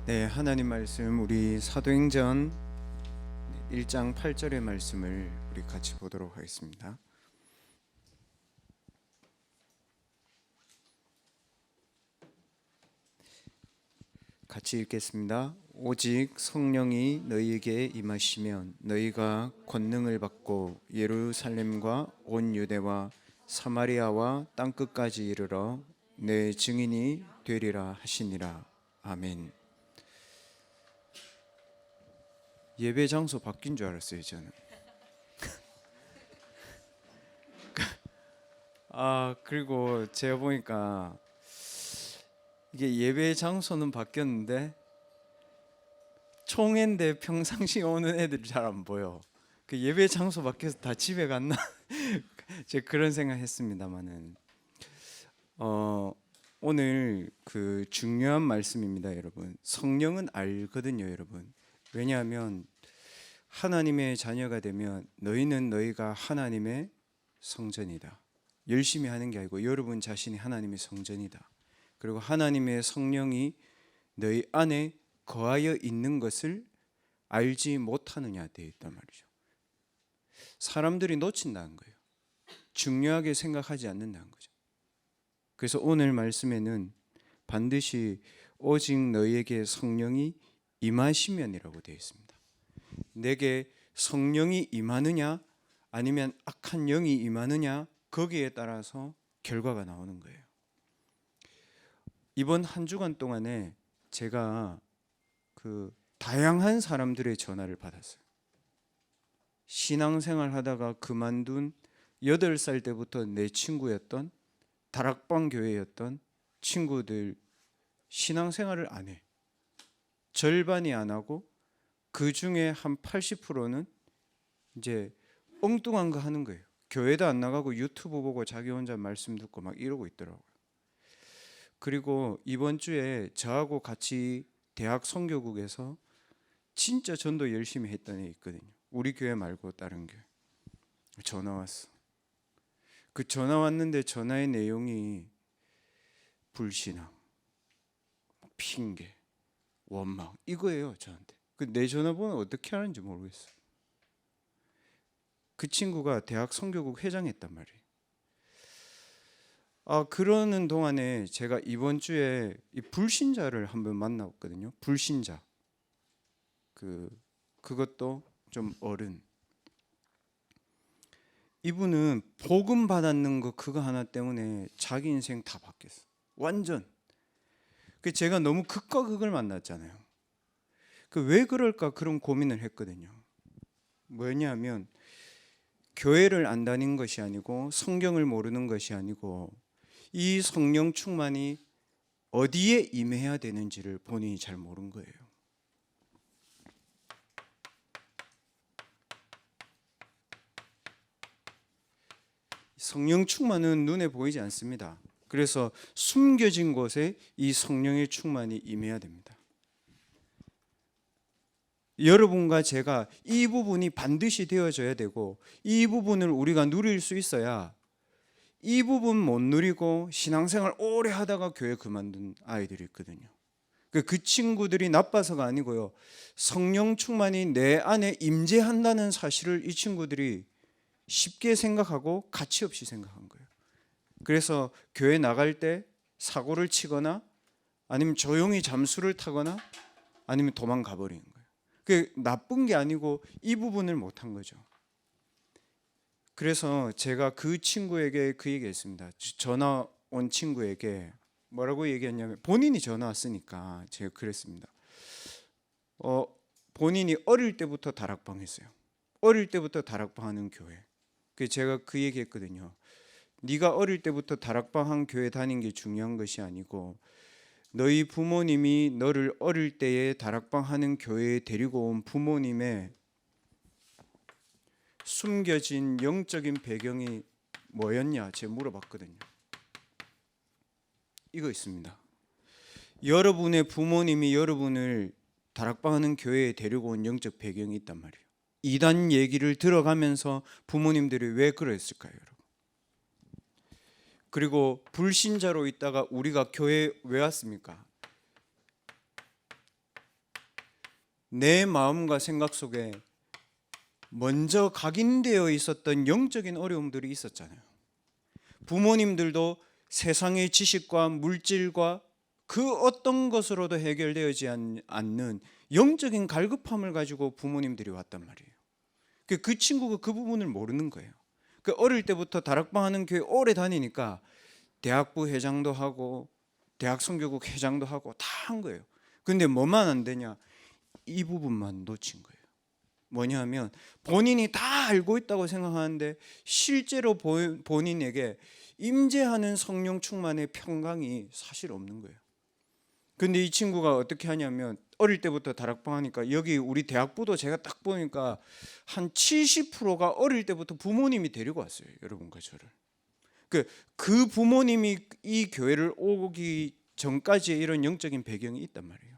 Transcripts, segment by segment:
네, 하나님 말씀 우리 사도행전 1장 8절의 말씀을 우리 같이 보도록 하겠습니다. 같이 읽겠습니다. 오직 성령이 너희에게 임하시면 너희가 권능을 받고 예루살렘과 온 유대와 사마리아와 땅끝까지 이르러 내 증인이 되리라 하시니라. 아멘. 예배 장소 바뀐 줄 알았어요, 저는. 그리고 제가 보니까 이게 예배 장소는 바뀌었는데 총회인데 평상시에 오는 애들이 잘 안 보여. 그 예배 장소 바뀌어서 다 집에 갔나? 제가 그런 생각했습니다만은 오늘 그 중요한 말씀입니다, 여러분. 성령은 알거든요, 여러분. 왜냐하면 하나님의 자녀가 되면 너희는 너희가 하나님의 성전이다. 열심히 하는 게 아니고 여러분 자신이 하나님의 성전이다. 그리고 하나님의 성령이 너희 안에 거하여 있는 것을 알지 못하느냐 되어 있단 말이죠. 사람들이 놓친다는 거예요. 중요하게 생각하지 않는다는 거죠. 그래서 오늘 말씀에는 반드시 오직 너희에게 성령이 임하시면이라고 되어 있습니다. 내게 성령이 임하느냐 아니면 악한 영이 임하느냐 거기에 따라서 결과가 나오는 거예요. 이번 한 주간 동안에 제가 그 다양한 사람들의 전화를 받았어요. 신앙생활 하다가 그만둔 8살 때부터 내 친구였던 다락방 교회였던 친구들 신앙생활을 안 해. 절반이 안 하고 그 중에 한 80%는 이제 엉뚱한 거 하는 거예요. 교회도 안 나가고 유튜브 보고 자기 혼자 말씀 듣고 막 이러고 있더라고요. 그리고 이번 주에 저하고 같이 대학 선교국에서 진짜 전도 열심히 했던 애 있거든요. 우리 교회 말고 다른 교회. 전화 왔어. 그 전화 왔는데 전화의 내용이 불신앙, 핑계, 원망 이거예요, 저한테. 내 전화번호 어떻게 하는지 모르겠어요. 그 친구가 대학 선교국 회장했단 말이에요. 그러는 동안에 제가 이번 주에 이 불신자를 한번 만나봤거든요. 불신자. 그것도 좀 어른. 이분은 복음 받았는 거 그거 하나 때문에 자기 인생 다 바뀌었어. 완전. 제가 너무 극과 극을 만났잖아요. 왜 그럴까 그런 고민을 했거든요. 뭐냐면 교회를 안 다닌 것이 아니고 성경을 모르는 것이 아니고 이 성령 충만이 어디에 임해야 되는지를 본인이 잘 모른 거예요. 성령 충만은 눈에 보이지 않습니다. 그래서 숨겨진 곳에 이 성령의 충만이 임해야 됩니다. 여러분과 제가 이 부분이 반드시 되어져야 되고 이 부분을 우리가 누릴 수 있어야 이 부분 못 누리고 신앙생활 오래 하다가 교회 그만둔 아이들이 있거든요. 그 친구들이 나빠서가 아니고요. 성령 충만이 내 안에 임재한다는 사실을 이 친구들이 쉽게 생각하고 가치 없이 생각한 거예요. 그래서 교회 나갈 때 사고를 치거나 아니면 조용히 잠수를 타거나 아니면 도망가 버리는 거예요. 그게 나쁜 게 아니고 이 부분을 못한 거죠. 그래서 제가 그 친구에게 그 얘기했습니다. 전화 온 친구에게 뭐라고 얘기했냐면 본인이 전화 왔으니까 제가 그랬습니다. 본인이 어릴 때부터 다락방 했어요. 어릴 때부터 다락방 하는 교회. 제가 그 얘기했거든요. 네가 어릴 때부터 다락방 한 교회 다닌 게 중요한 것이 아니고 너희 부모님이 너를 어릴 때에 다락방 하는 교회에 데리고 온 부모님의 숨겨진 영적인 배경이 뭐였냐 제가 물어봤거든요. 이거 있습니다. 여러분의 부모님이 여러분을 다락방 하는 교회에 데리고 온 영적 배경이 있단 말이에요. 이단 얘기를 들어가면서 부모님들이 왜 그랬을까요, 여러분? 그리고 불신자로 있다가 우리가 교회에 왜 왔습니까? 내 마음과 생각 속에 먼저 각인되어 있었던 영적인 어려움들이 있었잖아요. 부모님들도 세상의 지식과 물질과 그 어떤 것으로도 해결되지 않는 영적인 갈급함을 가지고 부모님들이 왔단 말이에요. 그 친구가 그 부분을 모르는 거예요. 어릴 때부터 다락방 하는 교회 오래 다니니까 대학부 회장도 하고 대학 선교국 회장도 하고 다 한 거예요. 근데 뭐만 안 되냐? 이 부분만 놓친 거예요. 뭐냐면 본인이 다 알고 있다고 생각하는데 실제로 본인에게 임재하는 성령 충만의 평강이 사실 없는 거예요. 근데 이 친구가 어떻게 하냐면 어릴 때부터 다락방 하니까 여기 우리 대학부도 제가 딱 보니까 한 70%가 어릴 때부터 부모님이 데리고 왔어요. 여러분과 저를. 그 부모님이 이 교회를 오기 전까지의 이런 영적인 배경이 있단 말이에요.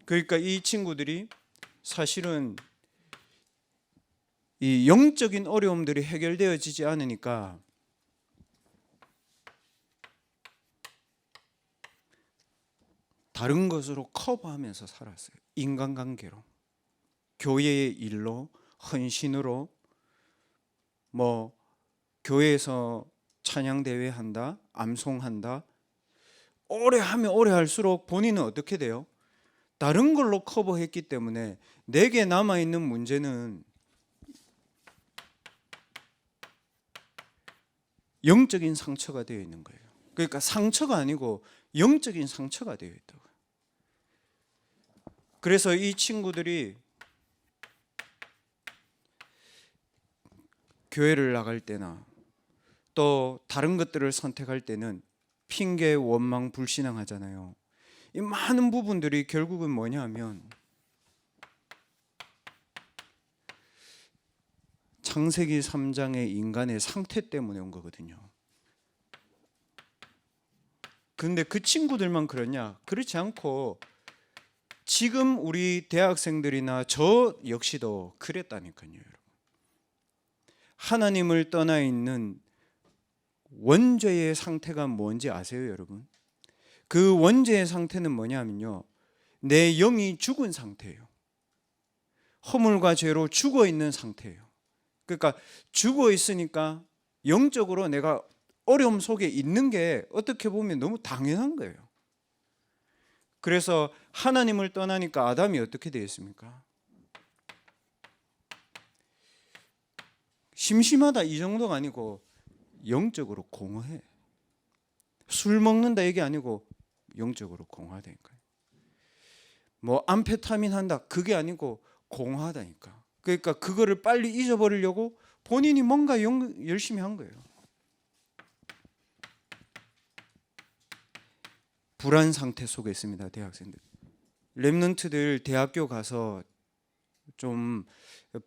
그러니까 이 친구들이 사실은 이 영적인 어려움들이 해결되어지지 않으니까 다른 것으로 커버하면서 살았어요. 인간관계로, 교회의 일로, 헌신으로, 뭐 교회에서 찬양대회 한다, 암송한다. 오래 하면 오래 할수록 본인은 어떻게 돼요? 다른 걸로 커버했기 때문에 내게 남아있는 문제는 영적인 상처가 되어 있는 거예요. 그러니까 상처가 아니고 영적인 상처가 되어 있다고요. 그래서 이 친구들이 교회를 나갈 때나 또 다른 것들을 선택할 때는 핑계, 원망, 불신앙하잖아요. 이 많은 부분들이 결국은 뭐냐 하면 창세기 3장의 인간의 상태 때문에 온 거거든요. 근데 그 친구들만 그러냐? 그렇지 않고 지금 우리 대학생들이나 저 역시도 그랬다니까요, 여러분. 하나님을 떠나 있는 원죄의 상태가 뭔지 아세요, 여러분? 그 원죄의 상태는 뭐냐면요, 내 영이 죽은 상태예요. 허물과 죄로 죽어 있는 상태예요. 그러니까 죽어 있으니까 영적으로 내가 어려움 속에 있는 게 어떻게 보면 너무 당연한 거예요. 그래서 하나님을 떠나니까 아담이 어떻게 되었습니까? 심심하다 이 정도가 아니고 영적으로 공허해. 술 먹는다 이게 아니고 영적으로 공허하다니까요. 뭐 암페타민 한다 그게 아니고 공허하다니까. 그러니까 그거를 빨리 잊어버리려고 본인이 뭔가 열심히 한 거예요. 불안 상태 속에 있습니다, 대학생들. 렘넌트들 대학교 가서 좀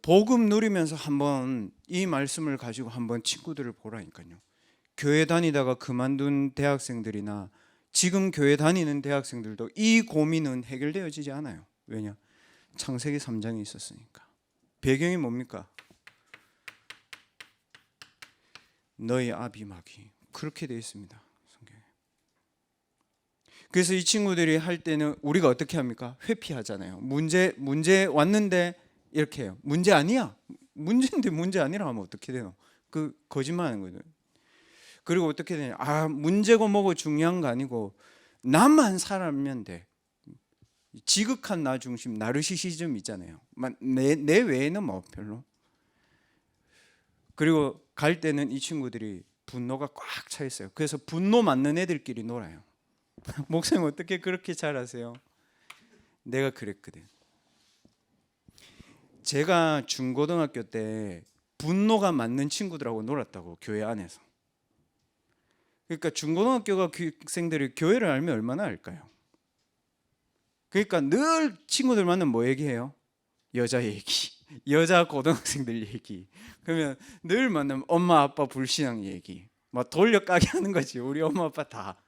복음 누리면서 한번 이 말씀을 가지고 한번 친구들을 보라니까요. 교회 다니다가 그만둔 대학생들이나 지금 교회 다니는 대학생들도 이 고민은 해결되어지지 않아요. 왜냐? 창세기 3장에 있었으니까. 배경이 뭡니까? 너희 아비마귀. 그렇게 되어 있습니다, 성경에. 그래서 이 친구들이 할 때는 우리가 어떻게 합니까? 회피하잖아요. 문제 왔는데 이렇게 해요. 문제 아니야. 문제인데 문제 아니라 하면 어떻게 돼요? 그 거짓말하는 거예요. 그리고 어떻게 되냐? 문제고 뭐고 중요한 거 아니고 나만 살면 돼. 지극한 나 중심, 나르시시즘 있잖아요. 내 외에는 뭐 별로. 그리고 갈 때는 이 친구들이 분노가 꽉 차 있어요. 그래서 분노 맞는 애들끼리 놀아요. 목사님 어떻게 그렇게 잘하세요? 내가 그랬거든. 제가 중고등학교 때 분노가 맞는 친구들하고 놀았다고, 교회 안에서. 그러니까 중고등학교가 학생들이 교회를 알면 얼마나 알까요? 그러니까 늘 친구들 만나면 뭐 얘기해요? 여자 얘기, 여자 고등학생들 얘기. 그러면 늘 만나면 엄마 아빠 불신앙 얘기, 막 돌려까기 하는 거지. 우리 엄마 아빠 다.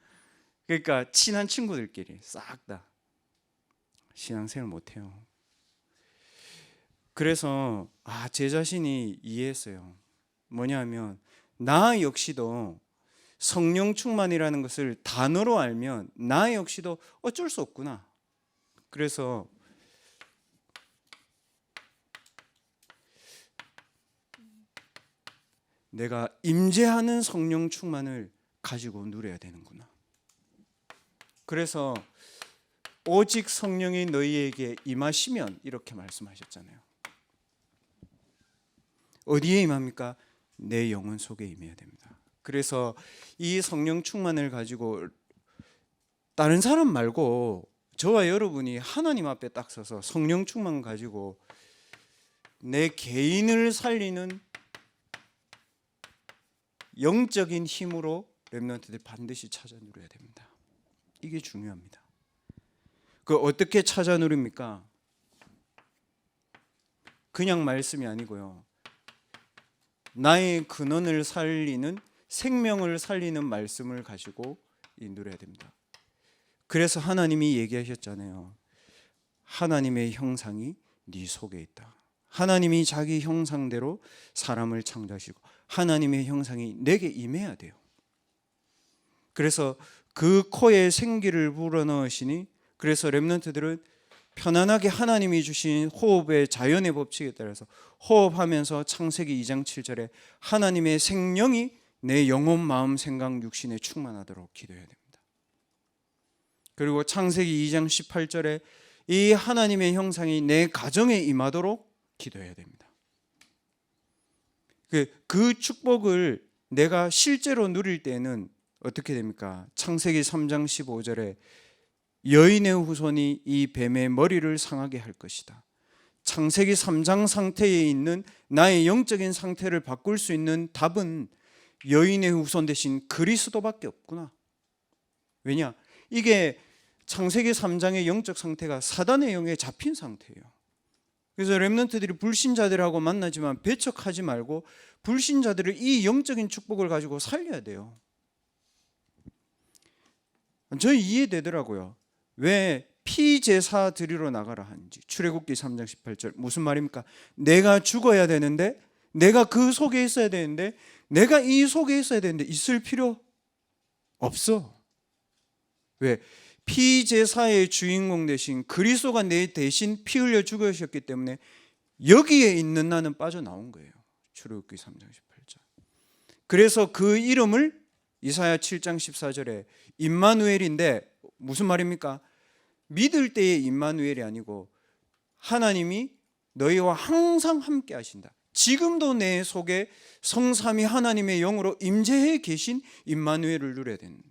그러니까 친한 친구들끼리 싹 다 신앙생활 못해요. 그래서 제 자신이 이해했어요. 뭐냐면 나 역시도 성령 충만이라는 것을 단어로 알면 나 역시도 어쩔 수 없구나. 그래서 내가 임재하는 성령 충만을 가지고 누려야 되는구나. 그래서 오직 성령이 너희에게 임하시면 이렇게 말씀하셨잖아요. 어디에 임합니까? 내 영혼 속에 임해야 됩니다. 그래서 이 성령 충만을 가지고 다른 사람 말고 저와 여러분이 하나님 앞에 딱 서서 성령 충만 가지고 내 개인을 살리는 영적인 힘으로 렘넌트들 반드시 찾아 누려야 됩니다. 이게 중요합니다. 그 어떻게 찾아 누립니까? 그냥 말씀이 아니고요. 나의 근원을 살리는, 생명을 살리는 말씀을 가지고 누려야 됩니다. 그래서 하나님이 얘기하셨잖아요. 하나님의 형상이 네 속에 있다. 하나님이 자기 형상대로 사람을 창조하시고 하나님의 형상이 내게 임해야 돼요. 그래서 그 코에 생기를 불어넣으시니, 그래서 렘넌트들은 편안하게 하나님이 주신 호흡의 자연의 법칙에 따라서 호흡하면서 창세기 2장 7절에 하나님의 생명이 내 영혼, 마음, 생각, 육신에 충만하도록 기도해야 됩니다. 그리고 창세기 2장 18절에 이 하나님의 형상이 내 가정에 임하도록 기도해야 됩니다. 그 축복을 내가 실제로 누릴 때는 어떻게 됩니까? 창세기 3장 15절에 여인의 후손이 이 뱀의 머리를 상하게 할 것이다. 창세기 3장 상태에 있는 나의 영적인 상태를 바꿀 수 있는 답은 여인의 후손 대신 그리스도밖에 없구나. 왜냐? 이게 창세기 3장의 영적 상태가 사단의 영에 잡힌 상태예요. 그래서 렘넌트들이 불신자들하고 만나지만 배척하지 말고 불신자들을 이 영적인 축복을 가지고 살려야 돼요. 저희 이해되더라고요. 왜 피제사 드리러 나가라 하는지. 출애굽기 3장 18절 무슨 말입니까? 내가 죽어야 되는데, 내가 그 속에 있어야 되는데, 내가 이 속에 있어야 되는데 있을 필요 없어. 왜? 피제사의 주인공 대신 그리스도가 내 대신 피 흘려 죽으셨기 때문에 여기에 있는 나는 빠져나온 거예요. 출애굽기 3장 18절. 그래서 그 이름을 이사야 7장 14절에 임마누엘인데 무슨 말입니까? 믿을 때의 임마누엘이 아니고 하나님이 너희와 항상 함께 하신다. 지금도 내 속에 성삼위 하나님의 영으로 임재해 계신 임마누엘을 누려야 됩니다.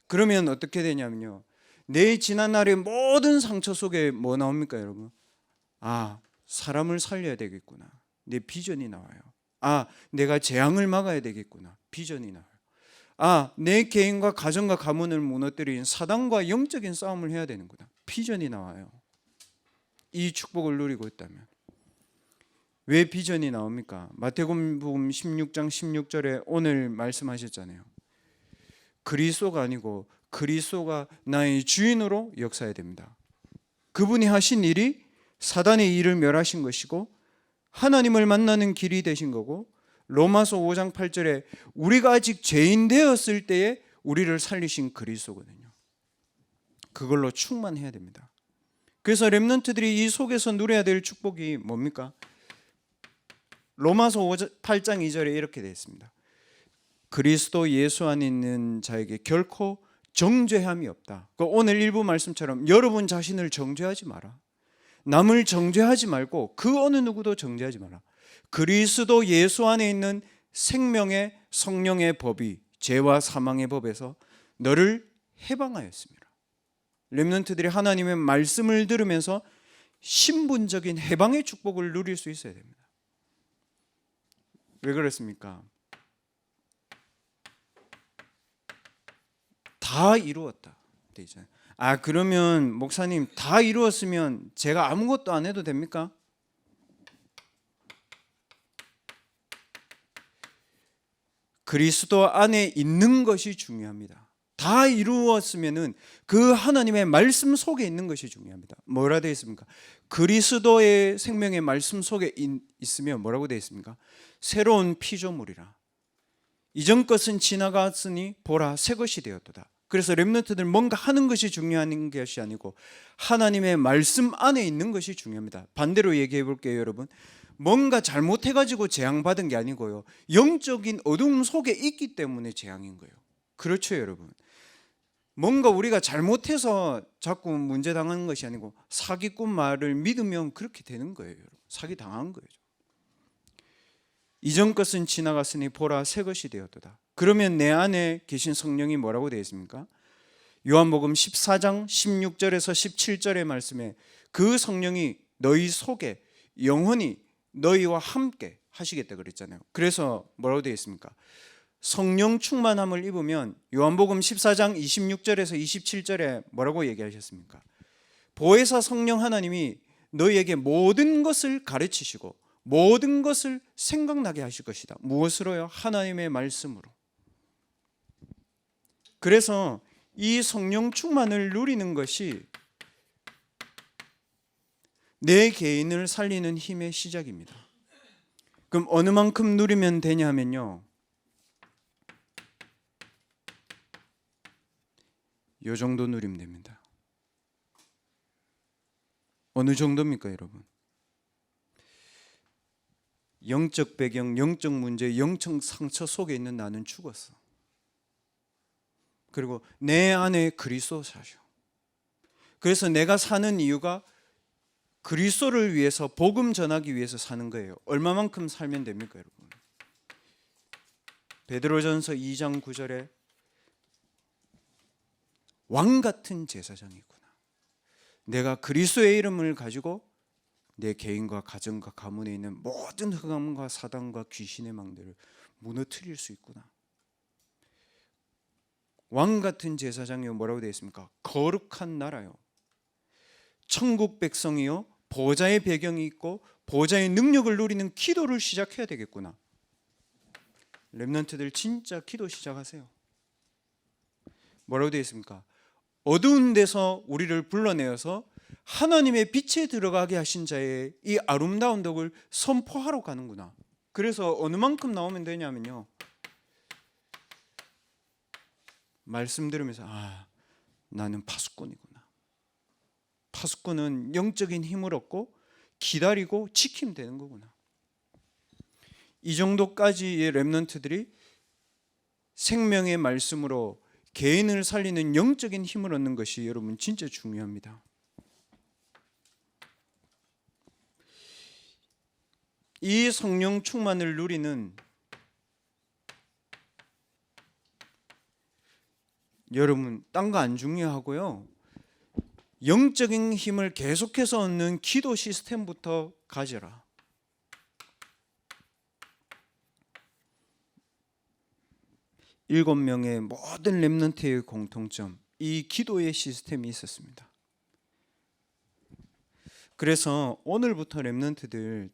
그러면 어떻게 되냐면요, 내 지난날의 모든 상처 속에 뭐 나옵니까 여러분? 아, 사람을 살려야 되겠구나. 내 비전이 나와요. 아, 내가 재앙을 막아야 되겠구나. 비전이 나와요. 아, 내 개인과 가정과 가문을 무너뜨린 사단과 영적인 싸움을 해야 되는구나. 비전이 나와요. 이 축복을 누리고 있다면. 왜 비전이 나옵니까? 마태복음 16장 16절에 오늘 말씀하셨잖아요. 그리스도가 아니고 그리스도가 나의 주인으로 역사해야 됩니다. 그분이 하신 일이 사단의 일을 멸하신 것이고 하나님을 만나는 길이 되신 거고, 로마서 5장 8절에 우리가 아직 죄인 되었을 때에 우리를 살리신 그리스도거든요. 그걸로 충만해야 됩니다. 그래서 렘넌트들이 이 속에서 누려야 될 축복이 뭡니까? 로마서 8장 2절에 이렇게 되어 있습니다. 그리스도 예수 안에 있는 자에게 결코 정죄함이 없다. 오늘 일부 말씀처럼 여러분 자신을 정죄하지 마라. 남을 정죄하지 말고 그 어느 누구도 정죄하지 마라. 그리스도 예수 안에 있는 생명의 성령의 법이 죄와 사망의 법에서 너를 해방하였습니다. 렘넌트들이 하나님의 말씀을 들으면서 신분적인 해방의 축복을 누릴 수 있어야 됩니다. 왜 그렇습니까? 다 이루었다. 아, 그러면 목사님 다 이루었으면 제가 아무것도 안 해도 됩니까? 그리스도 안에 있는 것이 중요합니다. 다 이루었으면은 그 하나님의 말씀 속에 있는 것이 중요합니다. 뭐라 되어 있습니까? 그리스도의 생명의 말씀 속에 있으면 뭐라고 되어 있습니까? 새로운 피조물이라. 이전 것은 지나갔으니 보라 새 것이 되었도다. 그래서 렘넌트들 뭔가 하는 것이 중요한 것이 아니고 하나님의 말씀 안에 있는 것이 중요합니다. 반대로 얘기해 볼게요, 여러분. 뭔가 잘못해가지고 재앙받은 게 아니고요, 영적인 어둠 속에 있기 때문에 재앙인 거예요. 그렇죠, 여러분. 뭔가 우리가 잘못해서 자꾸 문제 당하는 것이 아니고 사기꾼 말을 믿으면 그렇게 되는 거예요, 여러분. 사기 당한 거예요. 이전 것은 지나갔으니 보라 새 것이 되었도다. 그러면 내 안에 계신 성령이 뭐라고 되어 있습니까? 요한복음 14장 16절에서 17절의 말씀에 그 성령이 너희 속에 영원히 너희와 함께 하시겠다 그랬잖아요. 그래서 뭐라고 되어 있습니까? 성령 충만함을 입으면 요한복음 14장 26절에서 27절에 뭐라고 얘기하셨습니까? 보혜사 성령 하나님이 너희에게 모든 것을 가르치시고 모든 것을 생각나게 하실 것이다. 무엇으로요? 하나님의 말씀으로. 그래서 이 성령 충만을 누리는 것이 내 개인을 살리는 힘의 시작입니다. 그럼 어느 만큼 누리면 되냐 하면요, 요 정도 누리면 됩니다. 어느 정도입니까, 여러분? 영적 배경, 영적 문제, 영적 상처 속에 있는 나는 죽었어. 그리고 내 안에 그리스도 사셔. 그래서 내가 사는 이유가 그리스도를 위해서, 복음 전하기 위해서 사는 거예요. 얼마만큼 살면 됩니까, 여러분? 베드로전서 2장 9절에 왕 같은 제사장이구나. 내가 그리스도의 이름을 가지고 내 개인과 가정과 가문에 있는 모든 흑암과 사단과 귀신의 망대를 무너뜨릴 수 있구나. 왕 같은 제사장이요, 뭐라고 되어 있습니까? 거룩한 나라요, 천국 백성이요, 보좌의 배경이 있고 보좌의 능력을 누리는 기도를 시작해야 되겠구나. 렘넌트들 진짜 기도 시작하세요. 뭐라고 되어 있습니까? 어두운 데서 우리를 불러내어서 하나님의 빛에 들어가게 하신 자의 이 아름다운 덕을 선포하러 가는구나. 그래서 어느 만큼 나오면 되냐면요, 말씀 들으면서 나는 파수꾼이구나. 파수꾼은 영적인 힘을 얻고 기다리고 지키면 되는 거구나. 이 정도까지의 렘넌트들이 생명의 말씀으로 개인을 살리는 영적인 힘을 얻는 것이 여러분 진짜 중요합니다. 이 성령 충만을 누리는 여러분, 딴 거 안 중요하고요, 영적인 힘을 계속해서 얻는 기도 시스템부터 가져라. 일곱 명의 모든 렘넌트의 공통점, 이 기도의 시스템이 있었습니다. 그래서 오늘부터 렘넌트들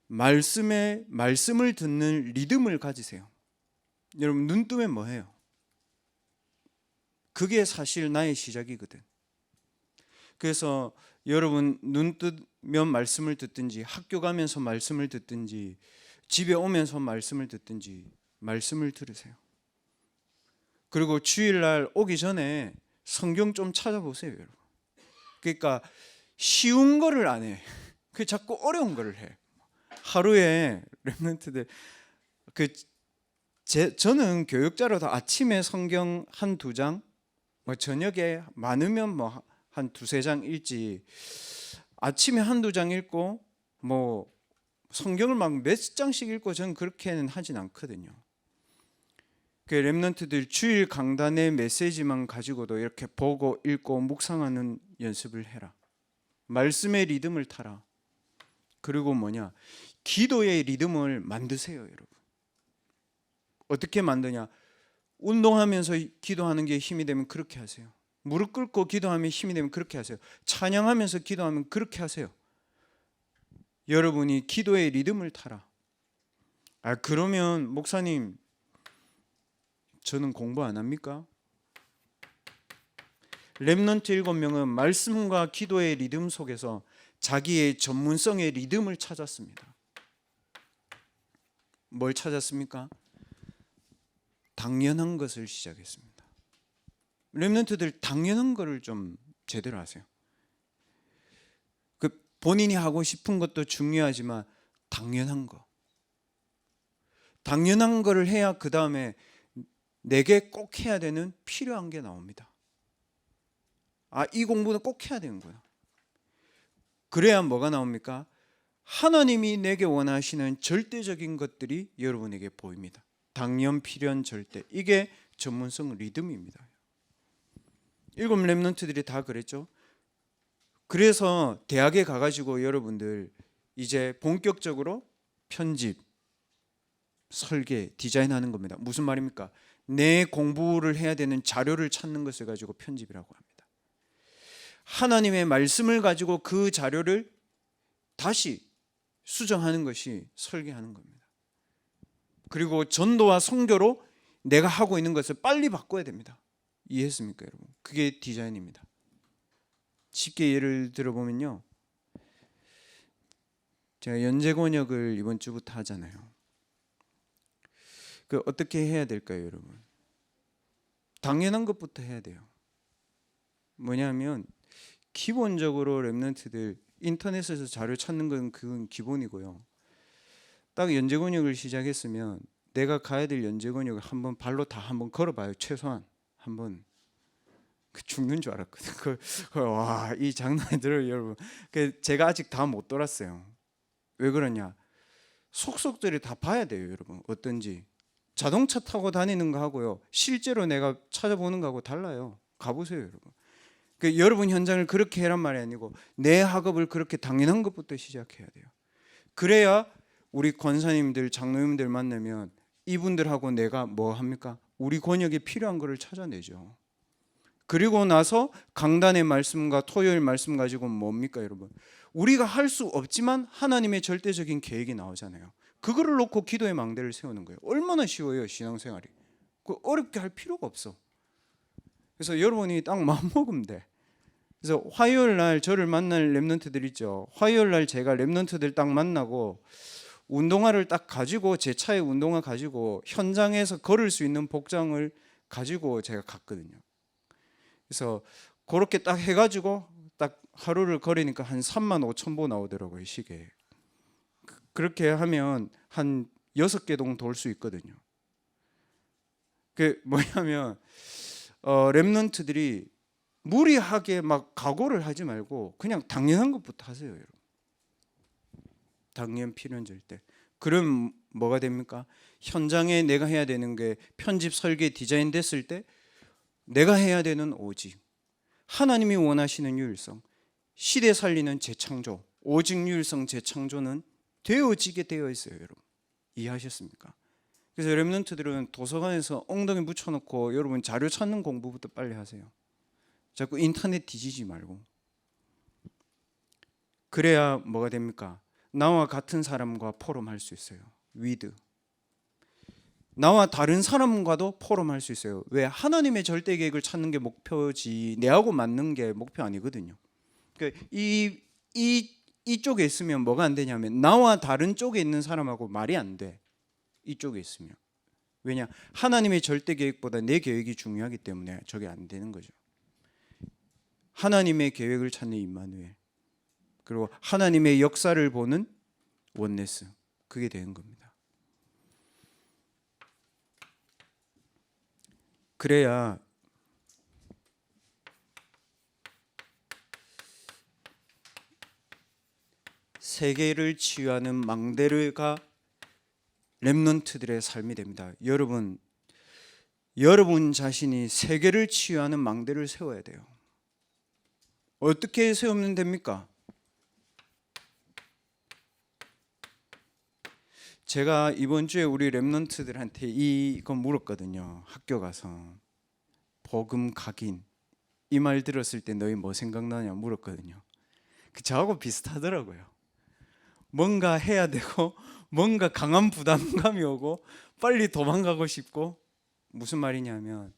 말씀을 듣는 리듬을 가지세요. 여러분, 눈 뜨면 뭐 해요? 그게 사실 나의 시작이거든. 그래서 여러분, 눈 뜨면 말씀을 듣든지, 학교 가면서 말씀을 듣든지, 집에 오면서 말씀을 듣든지, 말씀을 들으세요. 그리고 주일날 오기 전에 성경 좀 찾아보세요, 여러분. 그러니까 쉬운 거를 안 해. 그 자꾸 어려운 거를 해. 하루에 렘넌트들 저는 교육자로서 아침에 성경 한두 장, 저녁에 많으면 한 두세 장 읽지, 아침에 한두 장 읽고 성경을 막 몇 장씩 읽고 저는 그렇게는 하진 않거든요. 그 렘넌트들 주일 강단의 메시지만 가지고도 이렇게 보고 읽고 묵상하는 연습을 해라. 말씀의 리듬을 타라. 그리고 기도의 리듬을 만드세요, 여러분. 어떻게 만드냐? 운동하면서 기도하는 게 힘이 되면 그렇게 하세요. 무릎 꿇고 기도하면 힘이 되면 그렇게 하세요. 찬양하면서 기도하면 그렇게 하세요. 여러분이 기도의 리듬을 타라. 그러면 목사님, 저는 공부 안 합니까? 렘넌트 7명은 말씀과 기도의 리듬 속에서 자기의 전문성의 리듬을 찾았습니다. 뭘 찾았습니까? 당연한 것을 시작했습니다. 렘넌트들 당연한 거를 좀 제대로 하세요. 그 본인이 하고 싶은 것도 중요하지만 당연한 거를 해야 그 다음에 내게 꼭 해야 되는 필요한 게 나옵니다. 이 공부는 꼭 해야 되는 거야. 그래야 뭐가 나옵니까? 하나님이 내게 원하시는 절대적인 것들이 여러분에게 보입니다. 당연, 필연, 절대. 이게 전문성 리듬입니다. 7 렘넌트들이 다 그랬죠. 그래서 대학에 가가지고 여러분들 이제 본격적으로 편집, 설계, 디자인하는 겁니다. 무슨 말입니까? 내 공부를 해야 되는 자료를 찾는 것을 가지고 편집이라고 합니다. 하나님의 말씀을 가지고 그 자료를 다시 수정하는 것이 설계하는 겁니다. 그리고 전도와 선교로 내가 하고 있는 것을 빨리 바꿔야 됩니다. 이해했습니까, 여러분? 그게 디자인입니다. 쉽게 예를 들어보면요, 제가 연재권역을 이번 주부터 하잖아요. 그 어떻게 해야 될까요, 여러분? 당연한 것부터 해야 돼요. 뭐냐면 기본적으로 렘넌트들 인터넷에서 자료 찾는 건 그건 기본이고요. 딱 연재권역을 시작했으면 내가 가야 될 연재권역을 한번 발로 다 한번 걸어봐요. 최소한 한번. 죽는 줄 알았거든. 와, 이 장난이 들어요, 여러분. 제가 아직 다 못 돌았어요. 왜 그러냐? 속속들이 다 봐야 돼요, 여러분. 어떤지. 자동차 타고 다니는 거 하고요, 실제로 내가 찾아보는 거하고 달라요. 가보세요, 여러분. 여러분 현장을 그렇게 해란 말이 아니고 내 학업을 그렇게 당연한 것부터 시작해야 돼요. 그래야 우리 권사님들, 장로님들 만나면 이분들하고 내가 뭐 합니까? 우리 권역에 필요한 거를 찾아내죠. 그리고 나서 강단의 말씀과 토요일 말씀 가지고 뭡니까, 여러분? 우리가 할 수 없지만 하나님의 절대적인 계획이 나오잖아요. 그거를 놓고 기도의 망대를 세우는 거예요. 얼마나 쉬워요, 신앙생활이. 어렵게 할 필요가 없어. 그래서 여러분이 딱 마음먹으면 돼. 그래서 화요일 날 저를 만날 렘넌트들 있죠. 화요일 날 제가 렘넌트들 딱 만나고 운동화를 딱 가지고, 제 차에 운동화 가지고 현장에서 걸을 수 있는 복장을 가지고 제가 갔거든요. 그래서 그렇게 딱 해가지고 딱 하루를 걸으니까 한 35,000보 나오더라고요, 시계에. 그렇게 하면 한 6개 동 돌 수 있거든요. 그 뭐냐면 렘넌트들이 무리하게 막 각오를 하지 말고 그냥 당연한 것부터 하세요, 여러분. 당연, 필연, 절대. 그럼 뭐가 됩니까? 현장에 내가 해야 되는 게 편집, 설계, 디자인 됐을 때 내가 해야 되는 오직 하나님이 원하시는 유일성, 시대 살리는 재창조, 오직 유일성 재창조는 되어지게 되어 있어요, 여러분. 이해하셨습니까? 그래서 렘넌트들은 도서관에서 엉덩이 붙여놓고 여러분 자료 찾는 공부부터 빨리 하세요. 자꾸 인터넷 뒤지지 말고. 그래야 뭐가 됩니까? 나와 같은 사람과 포럼할 수 있어요. 위드. 나와 다른 사람과도 포럼할 수 있어요. 왜? 하나님의 절대 계획을 찾는 게 목표지 내하고 맞는 게 목표 아니거든요. 그러니까 이쪽에 있으면 뭐가 안 되냐면 나와 다른 쪽에 있는 사람하고 말이 안 돼. 이쪽에 있으면. 왜냐? 하나님의 절대 계획보다 내 계획이 중요하기 때문에 저게 안 되는 거죠. 하나님의 계획을 찾는 임마누엘, 그리고 하나님의 역사를 보는 원네스, 그게 되는 겁니다. 그래야 세계를 치유하는 망대가 렘넌트들의 삶이 됩니다. 여러분 자신이 세계를 치유하는 망대를 세워야 돼요. 어떻게 세우면 됩니까? 제가 이번 주에 우리 렘넌트들한테 이거 물었거든요. 학교 가서 복음 각인 이 말 들었을 때 너희 뭐 생각나냐 물었거든요. 저하고 비슷하더라고요. 뭔가 해야 되고 뭔가 강한 부담감이 오고 빨리 도망가고 싶고. 무슨 말이냐면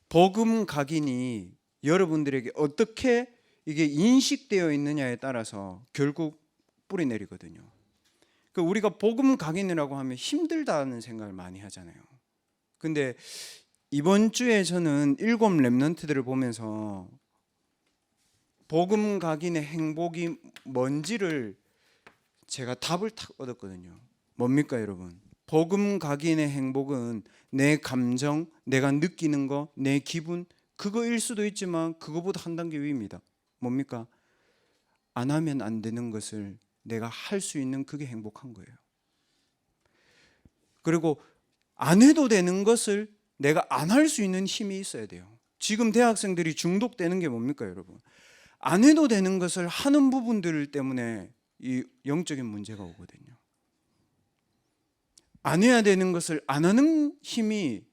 복음 각인이 여러분들에게 어떻게 이게 인식되어 있느냐에 따라서 결국 뿌리 내리거든요. 우리가 복음 각인이라고 하면 힘들다는 생각을 많이 하잖아요. 근데 이번 주에 저는 7 렘넌트들을 보면서 복음 각인의 행복이 뭔지를 제가 답을 탁 얻었거든요. 뭡니까 여러분? 복음 각인의 행복은 내 감정, 내가 느끼는 거, 내 기분, 그거일 수도 있지만 그거보다 한 단계 위입니다. 뭡니까? 안 하면 안 되는 것을 내가 할 수 있는 그게 행복한 거예요. 그리고 안 해도 되는 것을 내가 안 할 수 있는 힘이 있어야 돼요. 지금 대학생들이 중독되는 게 뭡니까 여러분? 안 해도 되는 것을 하는 부분들 때문에 이 영적인 문제가 오거든요. 안 해야 되는 것을 안 하는 힘이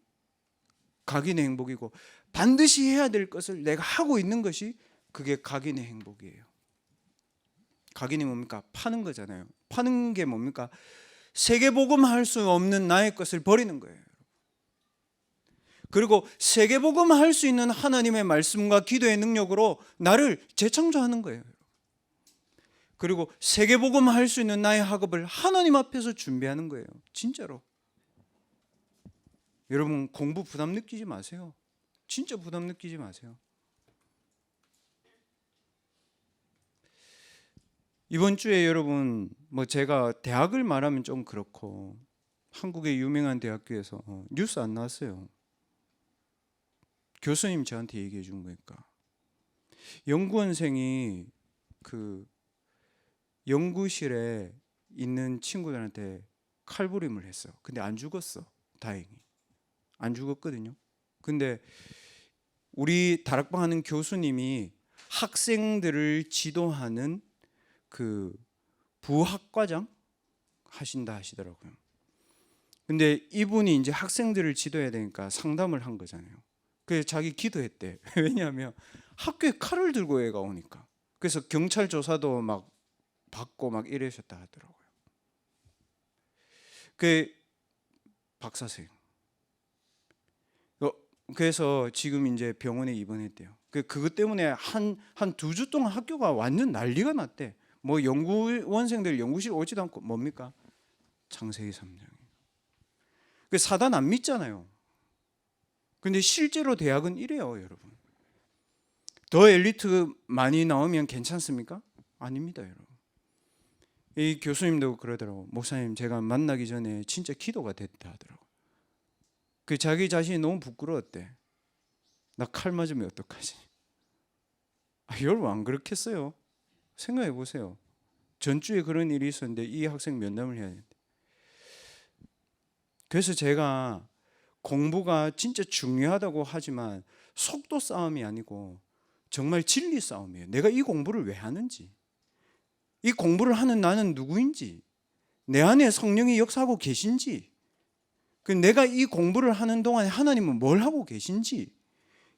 각인의 행복이고, 반드시 해야 될 것을 내가 하고 있는 것이 그게 각인의 행복이에요. 각인이 뭡니까? 파는 거잖아요. 파는 게 뭡니까? 세계복음 할 수 없는 나의 것을 버리는 거예요. 그리고 세계복음 할 수 있는 하나님의 말씀과 기도의 능력으로 나를 재창조하는 거예요. 그리고 세계복음 할 수 있는 나의 학업을 하나님 앞에서 준비하는 거예요. 진짜로. 여러분 공부 부담 느끼지 마세요. 진짜 부담 느끼지 마세요. 이번 주에 여러분 제가 대학을 말하면 좀 그렇고, 한국의 유명한 대학교에서 뉴스 안 나왔어요. 교수님 저한테 얘기해 준 거니까. 연구원생이 그 연구실에 있는 친구들한테 칼부림을 했어. 근데 안 죽었어. 다행히. 안 죽었거든요. 근데 우리 다락방 하는 교수님이 학생들을 지도하는 그 부학과장 하신다 하시더라고요. 근데 이분이 이제 학생들을 지도해야 되니까 상담을 한 거잖아요. 그래서 자기 기도했대. 왜냐하면 학교에 칼을 들고 애가 오니까. 그래서 경찰 조사도 막 받고 막 이러셨다 하더라고요. 그 박사생. 그래서 지금 이제 병원에 입원했대요. 그것 때문에 한 2주 동안 학교가 완전 난리가 났대. 연구원생들 연구실 오지도 않고 뭡니까? 창세기 3장. 그 사단 안 믿잖아요. 근데 실제로 대학은 이래요, 여러분. 더 엘리트 많이 나오면 괜찮습니까? 아닙니다, 여러분. 이 교수님도 그러더라고. 목사님, 제가 만나기 전에 진짜 기도가 됐다 하더라고. 자기 자신이 너무 부끄러웠대. 나 칼 맞으면 어떡하지? 여러분 안 그렇겠어요? 생각해 보세요. 전주에 그런 일이 있었는데 이 학생 면담을 해야 되는데. 그래서 제가 공부가 진짜 중요하다고 하지만 속도 싸움이 아니고 정말 진리 싸움이에요. 내가 이 공부를 왜 하는지, 이 공부를 하는 나는 누구인지, 내 안에 성령이 역사하고 계신지, 내가 이 공부를 하는 동안에 하나님은 뭘 하고 계신지,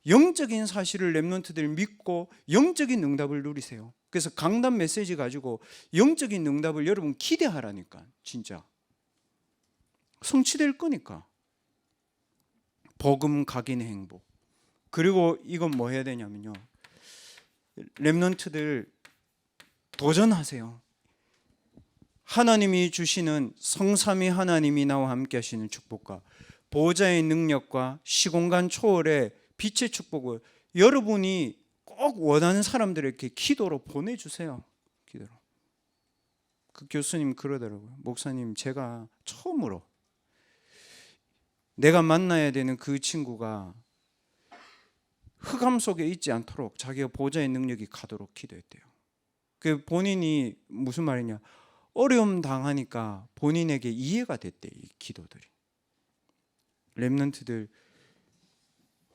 영적인 사실을 렘넌트들 믿고 영적인 응답을 누리세요. 그래서 강단 메시지 가지고 영적인 응답을 여러분 기대하라니까. 진짜 성취될 거니까. 복음 각인의 행복. 그리고 이건 뭐 해야 되냐면요, 렘넌트들 도전하세요. 하나님이 주시는 성삼위 하나님이 나와 함께 하시는 축복과 보호자의 능력과 시공간 초월의 빛의 축복을 여러분이 꼭 원하는 사람들에게 기도로 보내주세요. 기도로. 그 교수님 그러더라고요. 목사님, 제가 처음으로 내가 만나야 되는 그 친구가 흑암 속에 있지 않도록 자기가 보호자의 능력이 가도록 기도했대요. 본인이 무슨 말이냐, 어려움 당하니까 본인에게 이해가 됐대, 이 기도들이. 렘넌트들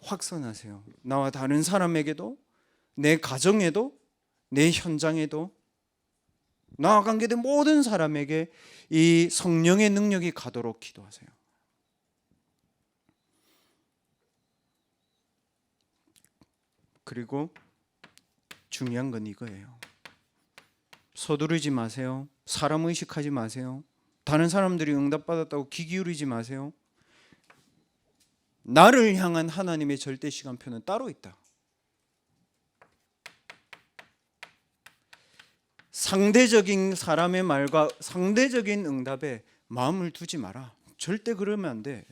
확선하세요. 나와 다른 사람에게도, 내 가정에도, 내 현장에도, 나와 관계된 모든 사람에게 이 성령의 능력이 가도록 기도하세요. 그리고 중요한 건 이거예요. 서두르지 마세요. 사람 의식하지 마세요. 다른 사람들이 응답받았다고 귀 기울이지 마세요. 나를 향한 하나님의 절대 시간표는 따로 있다. 상대적인 사람의 말과 상대적인 응답에 마음을 두지 마라. 절대 그러면 안 돼.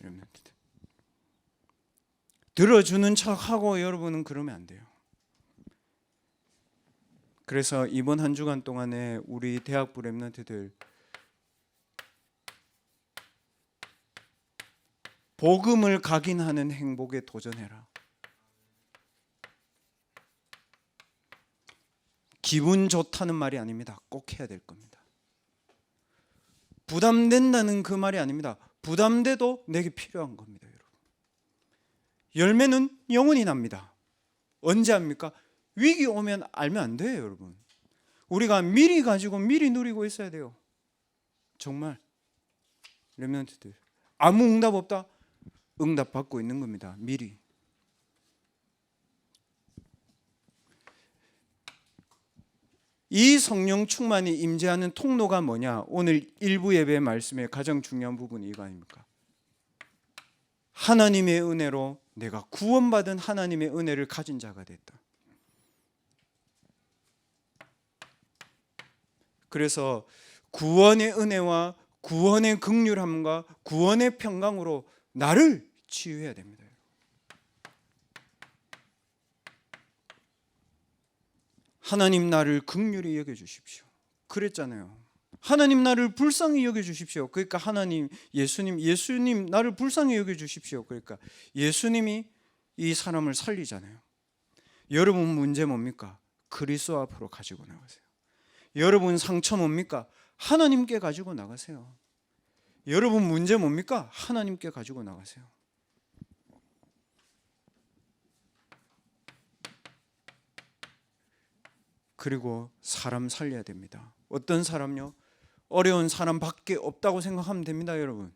들어주는 척하고 여러분은 그러면 안 돼요. 그래서 이번 한 주간 동안에 우리 대학부 렘넌트들 복음을 각인하는 행복에 도전해라. 기분 좋다는 말이 아닙니다. 꼭 해야 될 겁니다. 부담된다는 그 말이 아닙니다. 부담돼도 내게 필요한 겁니다, 여러분. 열매는 영원히 납니다. 언제 합니까? 위기 오면 알면 안 돼요, 여러분. 우리가 미리 가지고 미리 누리고 있어야 돼요. 정말 렘넌트들 아무 응답 없다? 응답 받고 있는 겁니다. 미리. 이 성령 충만이 임재하는 통로가 뭐냐? 오늘 일부 예배 말씀의 가장 중요한 부분이 이거 아닙니까? 하나님의 은혜로 내가 구원받은 하나님의 은혜를 가진 자가 됐다. 그래서 구원의 은혜와 구원의 긍휼함과 구원의 평강으로 나를 치유해야 됩니다. 하나님 나를 긍휼히 여겨주십시오. 그랬잖아요. 하나님 나를 불쌍히 여겨주십시오. 그러니까 하나님 예수님 나를 불쌍히 여겨주십시오. 그러니까 예수님이 이 사람을 살리잖아요. 여러분 문제 뭡니까? 그리스도 앞으로 가지고 나가세요. 여러분 상처 뭡니까? 하나님께 가지고 나가세요. 여러분 문제 뭡니까? 하나님께 가지고 나가세요. 그리고 사람 살려야 됩니다. 어떤 사람요? 어려운 사람밖에 없다고 생각하면 됩니다, 여러분.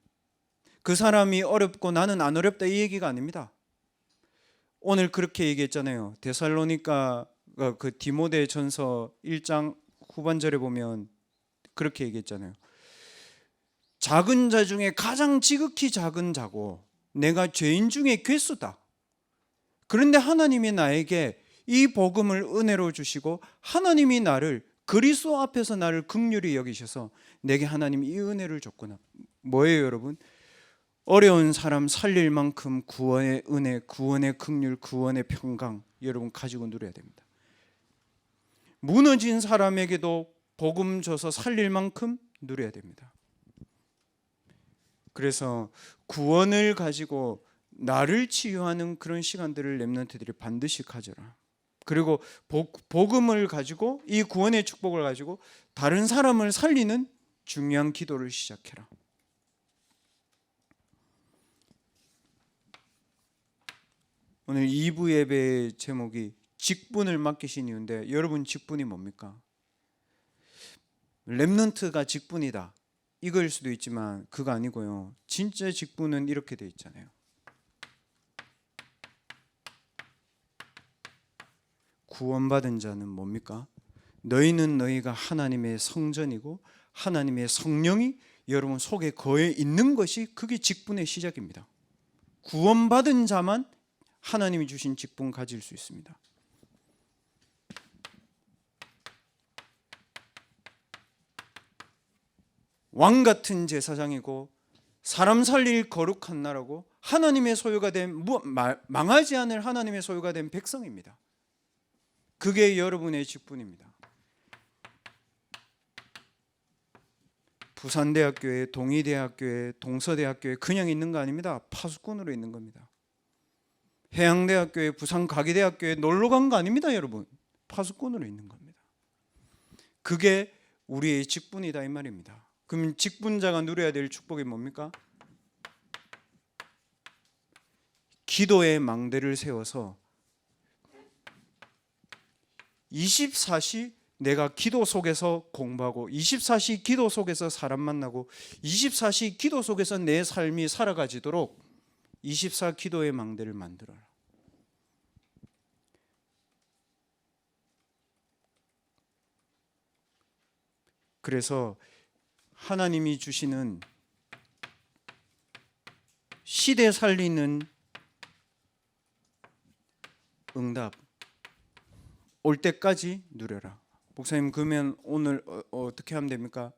그 사람이 어렵고 나는 안 어렵다 이 얘기가 아닙니다. 오늘 그렇게 얘기했잖아요. 데살로니가 그 디모데 전서 1장 후반절에 보면 그렇게 얘기했잖아요. 작은 자 중에 가장 지극히 작은 자고 내가 죄인 중에 괴수다. 그런데 하나님이 나에게 이 복음을 은혜로 주시고 하나님이 나를 그리스도 앞에서 나를 긍휼히 여기셔서 내게 하나님이 이 은혜를 줬구나. 뭐예요, 여러분? 어려운 사람 살릴 만큼 구원의 은혜, 구원의 긍휼, 구원의 평강 여러분 가지고 누려야 됩니다. 무너진 사람에게도 복음 줘서 살릴 만큼 누려야 됩니다. 그래서 구원을 가지고 나를 치유하는 그런 시간들을 렘넌트들이 반드시 가져라. 그리고 복음을 가지고 이 구원의 축복을 가지고 다른 사람을 살리는 중요한 기도를 시작해라. 오늘 2부 예배의 제목이 직분을 맡기신 이유인데 여러분 직분이 뭡니까? 렘넌트가 직분이다 이거일 수도 있지만 그거 아니고요. 진짜 직분은 이렇게 돼 있잖아요. 구원받은 자는 뭡니까? 너희는 너희가 하나님의 성전이고 하나님의 성령이 여러분 속에 거해 있는 것이 그게 직분의 시작입니다. 구원받은 자만 하나님이 주신 직분 가질 수 있습니다. 왕 같은 제사장이고 사람 살릴 거룩한 나라고 하나님의 소유가 된 망하지 않을 하나님의 소유가 된 백성입니다. 그게 여러분의 직분입니다. 부산대학교에 동의대학교에 동서대학교에 그냥 있는 거 아닙니다. 파수꾼으로 있는 겁니다. 해양대학교에 부산과기대학교에 놀러 간 거 아닙니다, 여러분. 파수꾼으로 있는 겁니다. 그게 우리의 직분이다 이 말입니다. 그럼 직분자가 누려야 될 축복이 뭡니까? 기도의 망대를 세워서 24시 내가 기도 속에서 공부하고 24시 기도 속에서 사람 만나고 24시 기도 속에서 내 삶이 살아가지도록 24 기도의 망대를 만들어라. 그래서 하나님이 주시는 시대 살리는 응답 올 때까지 누려라. 목사님 그러면 오늘 어떻게 하면 됩니까?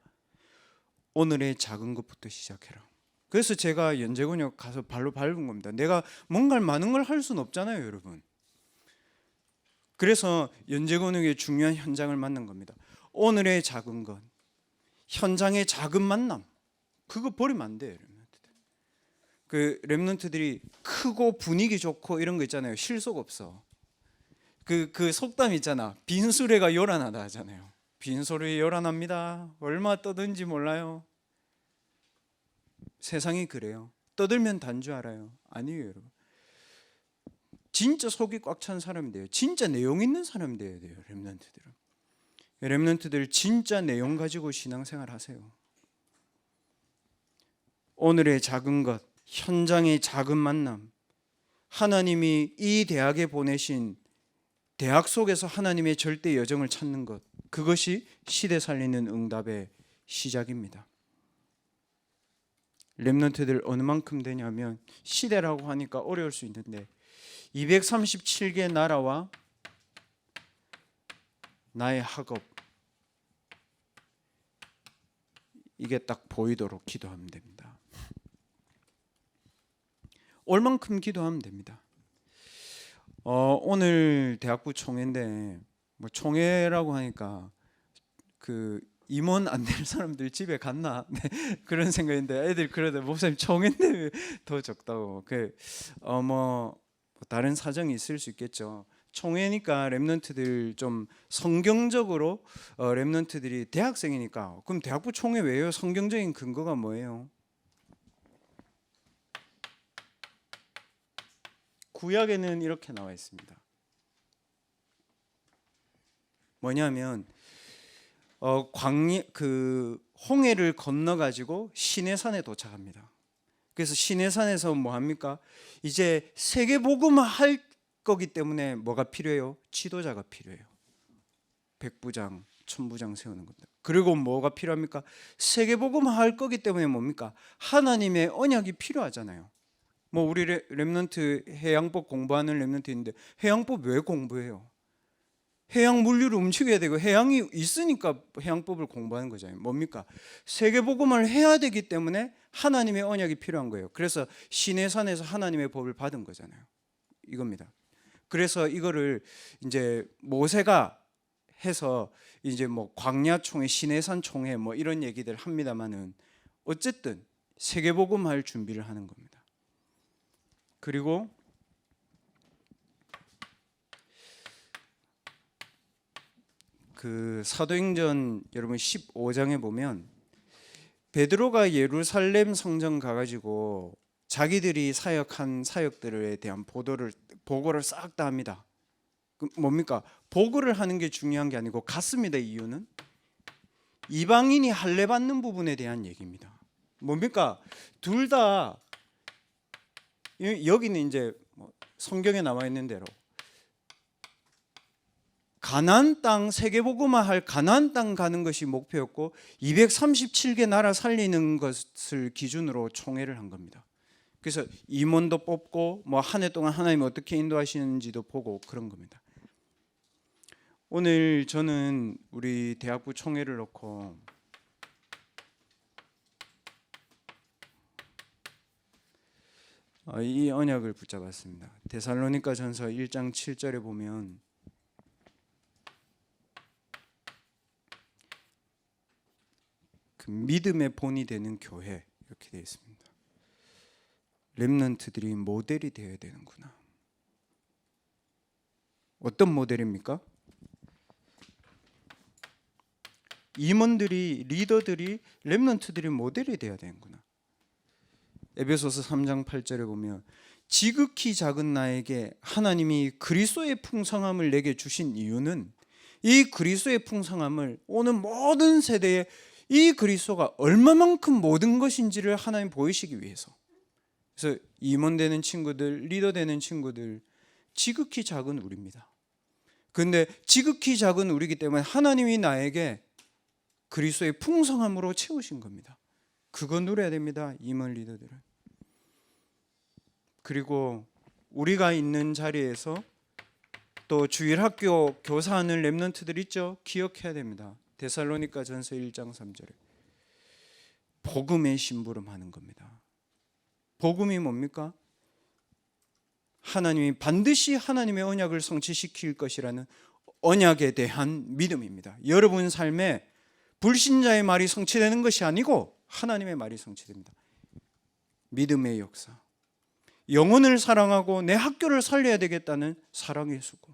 오늘의 작은 것부터 시작해라. 그래서 제가 연제군역 가서 발로 밟은 겁니다. 내가 뭔가 많은 걸 할 수는 없잖아요, 여러분. 그래서 연제군역의 중요한 현장을 만난 겁니다. 오늘의 작은 것, 현장의 작은 만남, 그거 버리면 안 돼요. 그 렘넌트들이 크고 분위기 좋고 이런 거 있잖아요. 실속 없어. 그 속담 있잖아. 빈수레가 요란하다 하잖아요. 빈소리 요란합니다. 얼마 떠든지 몰라요. 세상이 그래요. 떠들면 단 줄 알아요. 아니에요, 여러분. 진짜 속이 꽉 찬 사람이 돼요. 진짜 내용 있는 사람이 돼야 돼요, 렘넌트들은. 렘넌트들 진짜 내용 가지고 신앙생활 하세요. 오늘의 작은 것, 현장의 작은 만남, 하나님이 이 대학에 보내신 대학 속에서 하나님의 절대 여정을 찾는 것, 그것이 시대 살리는 응답의 시작입니다. 렘넌트들 어느 만큼 되냐면, 시대라고 하니까 어려울 수 있는데 237개 나라와 나의 학업, 이게 딱 보이도록 기도하면 됩니다. 얼만큼 기도하면 됩니다. 오늘 대학부 총회인데, 뭐 총회라고 하니까 그 임원 안 될 사람들 집에 갔나? 네, 그런 생각인데, 애들 그러다 목사님 총회인데 왜 더 적다고. 뭐 다른 사정이 있을 수 있겠죠. 총회니까 렘넌트들 좀 성경적으로, 렘넌트들이 대학생이니까, 그럼 대학부 총회 왜요? 성경적인 근거가 뭐예요? 구약에는 이렇게 나와 있습니다. 뭐냐면 홍해를 건너 가지고 시내산에 도착합니다. 그래서 시내산에서 뭐 합니까? 이제 세계 복음화 할 거기 때문에 뭐가 필요해요? 지도자가 필요해요. 백부장, 천부장 세우는 겁니다. 그리고 뭐가 필요합니까? 세계 복음화 할 거기 때문에 뭡니까? 하나님의 언약이 필요하잖아요. 뭐 우리 렘넌트 해양법 공부하는 렘넌트 있는데, 해양법 왜 공부해요? 해양 물류를 움직여야 되고, 해양이 있으니까 해양법을 공부하는 거잖아요. 뭡니까? 세계복음을 해야 되기 때문에 하나님의 언약이 필요한 거예요. 그래서 시내산에서 하나님의 법을 받은 거잖아요. 이겁니다. 그래서 이거를 이제 모세가 해서 이제 뭐 광야 총회, 시내산 총회 뭐 이런 얘기들 합니다만은, 어쨌든 세계복음 할 준비를 하는 겁니다. 그리고 그 사도행전 여러분 15장에 보면, 베드로가 예루살렘 성전 가가지고 자기들이 사역한 사역들에 대한 보고를 싹 다 합니다. 뭡니까? 보고를 하는 게 중요한 게 아니고 갔습니다. 이유는 이방인이 할례 받는 부분에 대한 얘기입니다. 뭡니까? 둘 다, 여기는 이제 성경에 나와 있는 대로 가나안 땅, 세계복음화 할 가나안 땅 가는 것이 목표였고, 237개 나라 살리는 것을 기준으로 총회를 한 겁니다. 그래서 임원도 뽑고 뭐 한 해 동안 하나님이 어떻게 인도하시는지도 보고 그런 겁니다. 오늘 저는 우리 대학부 총회를 놓고 이 언약을 붙잡았습니다. 데살로니가전서 1장 7절에 보면, 그 믿음의 본이 되는 교회, 이렇게 되어 있습니다. 렘넌트들이 모델이 되어야 되는구나. 어떤 모델입니까? 임원들이, 리더들이, 렘넌트들이 모델이 되어야 되는구나. 에베소서 3장 8절에 보면, 지극히 작은 나에게 하나님이 그리스도의 풍성함을 내게 주신 이유는, 이 그리스도의 풍성함을 오는 모든 세대에 이 그리스도가 얼마만큼 모든 것인지를 하나님 보이시기 위해서. 그래서 임원 되는 친구들, 리더 되는 친구들, 지극히 작은 우리입니다. 그런데 지극히 작은 우리이기 때문에 하나님이 나에게 그리스도의 풍성함으로 채우신 겁니다. 그거 누려야 됩니다, 임원 리더들은. 그리고 우리가 있는 자리에서 또 주일학교 교사하는 렘넌트들 있죠? 기억해야 됩니다. 데살로니가전서 1장 3절에 복음의 심부름하는 겁니다. 복음이 뭡니까? 하나님이 반드시 하나님의 언약을 성취시킬 것이라는 언약에 대한 믿음입니다. 여러분 삶에 불신자의 말이 성취되는 것이 아니고 하나님의 말이 성취됩니다. 믿음의 역사. 영혼을 사랑하고 내 학교를 살려야 되겠다는 사랑의 수고.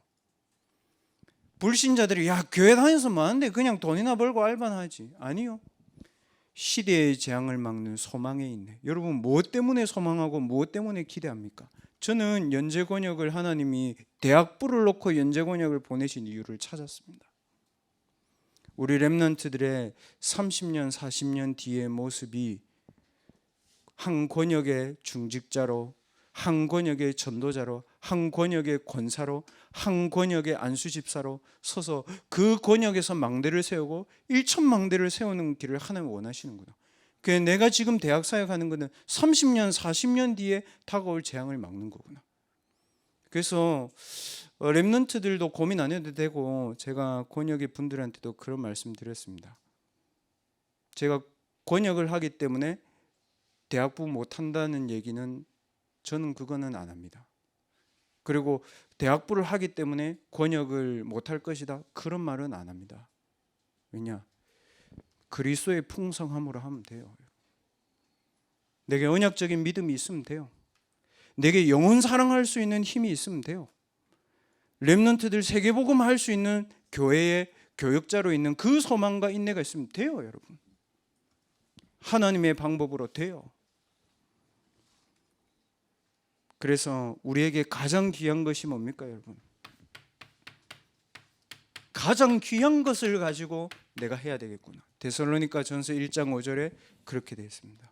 불신자들이 야 교회 다녀서 뭐하는데 그냥 돈이나 벌고 알바나 하지. 아니요. 시대의 재앙을 막는 소망의 인내. 여러분 무엇 때문에 소망하고 무엇 때문에 기대합니까? 저는 연제권역을 하나님이 대학부를 놓고 연제권역을 보내신 이유를 찾았습니다. 우리 렘넌트들의 30년 40년 뒤의 모습이 한 권역의 중직자로, 한 권역의 전도자로, 한 권역의 권사로, 한 권역의 안수집사로 서서 그 권역에서 망대를 세우고 1,000망대를 세우는 길을 하나님 원하시는구나. 그래서 내가 지금 대학 사역하는 것은 30년 40년 뒤에 다가올 재앙을 막는 거구나. 그래서 렘넌트들도 고민 안 해도 되고, 제가 권역의 분들한테도 그런 말씀 드렸습니다. 제가 권역을 하기 때문에 대학부 못한다는 얘기는 저는 그거는 안 합니다. 그리고 대학부를 하기 때문에 권역을 못할 것이다, 그런 말은 안 합니다. 왜냐? 그리스도의 풍성함으로 하면 돼요. 내게 언약적인 믿음이 있으면 돼요. 내게 영혼 사랑할 수 있는 힘이 있으면 돼요. 렘넌트들 세계복음 할 수 있는 교회의 교역자로 있는 그 소망과 인내가 있으면 돼요, 여러분. 하나님의 방법으로 돼요. 그래서 우리에게 가장 귀한 것이 뭡니까, 여러분? 가장 귀한 것을 가지고 내가 해야 되겠구나. 데살로니가 전서 1장 5절에 그렇게 되어 있습니다.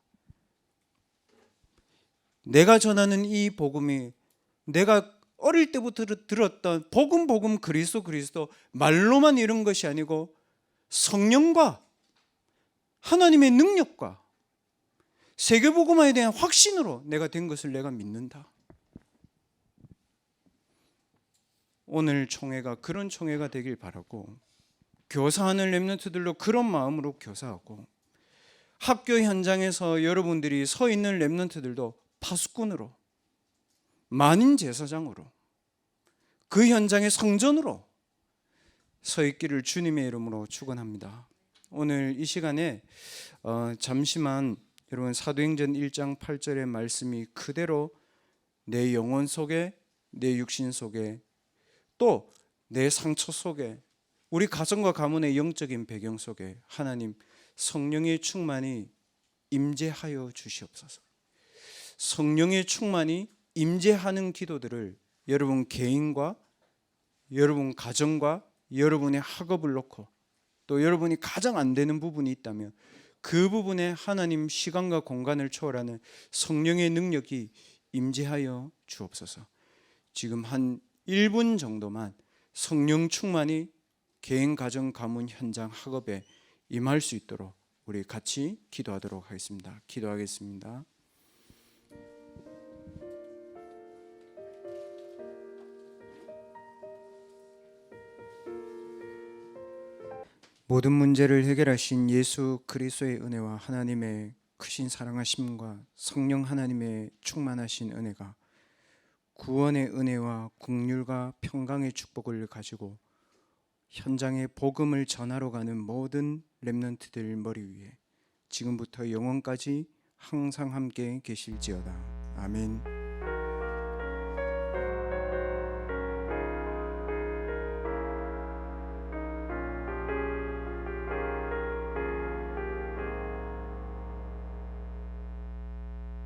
내가 전하는 이 복음이 내가 어릴 때부터 들었던 복음 그리스도 말로만 이런 것이 아니고 성령과 하나님의 능력과 세계복음화에 대한 확신으로 내가 된 것을 내가 믿는다. 오늘 총회가 그런 총회가 되길 바라고, 교사하는 렘넌트들로 그런 마음으로 교사하고, 학교 현장에서 여러분들이 서 있는 렘넌트들도 파수꾼으로, 만인 제사장으로, 그 현장의 성전으로 서 있기를 주님의 이름으로 축원합니다. 오늘 이 시간에 잠시만 여러분 사도행전 1장 8절의 말씀이 그대로 내 영혼 속에, 내 육신 속에, 또 내 상처 속에, 우리 가정과 가문의 영적인 배경 속에 하나님 성령의 충만이 임재하여 주시옵소서. 성령의 충만이 임재하는 기도들을 여러분 개인과 여러분 가정과 여러분의 학업을 놓고, 또 여러분이 가장 안 되는 부분이 있다면 그 부분에 하나님 시간과 공간을 초월하는 성령의 능력이 임재하여 주옵소서. 지금 한 1분 정도만 성령 충만이 개인, 가정, 가문, 현장, 학업에 임할 수 있도록 우리 같이 기도하도록 하겠습니다. 기도하겠습니다. 모든 문제를 해결하신 예수 그리스도의 은혜와 하나님의 크신 사랑하심과 성령 하나님의 충만하신 은혜가 구원의 은혜와 긍휼과 평강의 축복을 가지고 현장에 복음을 전하러 가는 모든 렘넌트들 머리 위에 지금부터 영원까지 항상 함께 계실지어다. 아멘.